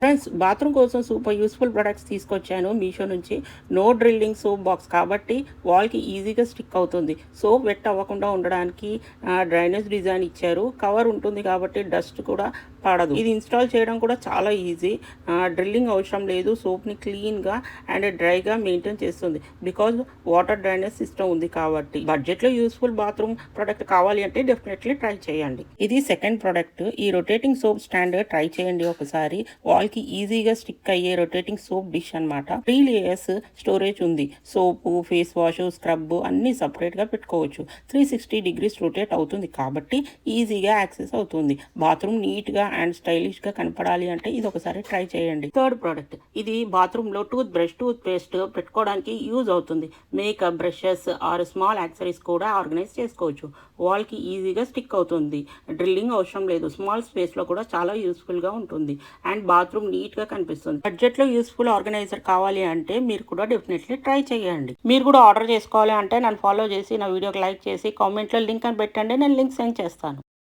Friends, bathroom కోసం super useful products తీసుకొచ్చాను మీషో నుంచి. నో డ్రిల్లింగ్ సోప్ బాక్స్ కాబట్టి వాల్కి ఈజీగా స్టిక్ అవుతుంది. సోప్ వెట్ అవ్వకుండా ఉండడానికి డ్రైనేజ్ డిజైన్ ఇచ్చారు. కవర్ ఉంటుంది కాబట్టి డస్ట్ కూడా పడదు. ఇది ఇన్స్టాల్ చేయడం కూడా చాలా ఈజీ. డ్రిల్లింగ్ అవసరం లేదు. సోప్ని క్లీన్గా అండ్ డ్రైగా మెయింటైన్ చేస్తుంది బికాజ్ వాటర్ డ్రైనేజ్ సిస్టమ్ ఉంది కాబట్టి. బడ్జెట్లో యూస్ఫుల్ బాత్రూమ్ ప్రొడక్ట్ కావాలి అంటే డెఫినెట్లీ ట్రై చేయండి. ఇది సెకండ్ ప్రొడక్ట్. ఈ రొటేటింగ్ సోప్ స్టాండ్ ట్రై చేయండి ఒకసారి. వాల్కి ఈజీగా స్టిక్ అయ్యే రొటేటింగ్ సోప్ డిష్ అనమాట. 3 లేయర్స్ స్టోరేజ్ ఉంది. సోపు, ఫేస్ వాష్, స్క్రబ్ అన్ని సపరేట్గా పెట్టుకోవచ్చు. 360 డిగ్రీస్ రొటేట్ అవుతుంది కాబట్టి ఈజీగా యాక్సెస్ అవుతుంది. బాత్రూమ్ నీట్గా అండ్ స్టైలిష్గా కనపడాలి అంటే ఇది ఒకసారి ట్రై చేయండి. Third product. ఇది బాత్రూంలో టూత్ బ్రష్, టూత్ పేస్ట్ పెట్టుకోవడానికి యూజ్ అవుతుంది. Makeup brushes are small accessories కూడా ఆర్గనైజ్ చేసుకోవచ్చు. వాల్కి ఈజీగా స్టిక్ అవుతుంది. డ్రిల్లింగ్ అవసరం లేదు. స్మాల్ స్పేస్లో కూడా చాలా యూస్ఫుల్గా ఉంటుంది అండ్ బాత్రూమ్ నీట్గా కనిపిస్తుంది. బడ్జెట్లో యూస్ఫుల్ ఆర్గనైజర్ కావాలి అంటే మీరు కూడా డెఫినెట్లీ ట్రై చేయండి. మీరు కూడా ఆర్డర్ చేసుకోవాలి అంటే నన్ను ఫాలో చేసి నా వీడియోకి లైక్ చేసి కామెంట్లో లింక్ అని పెట్టండి. నేను లింక్ సెండ్ చేస్తాను.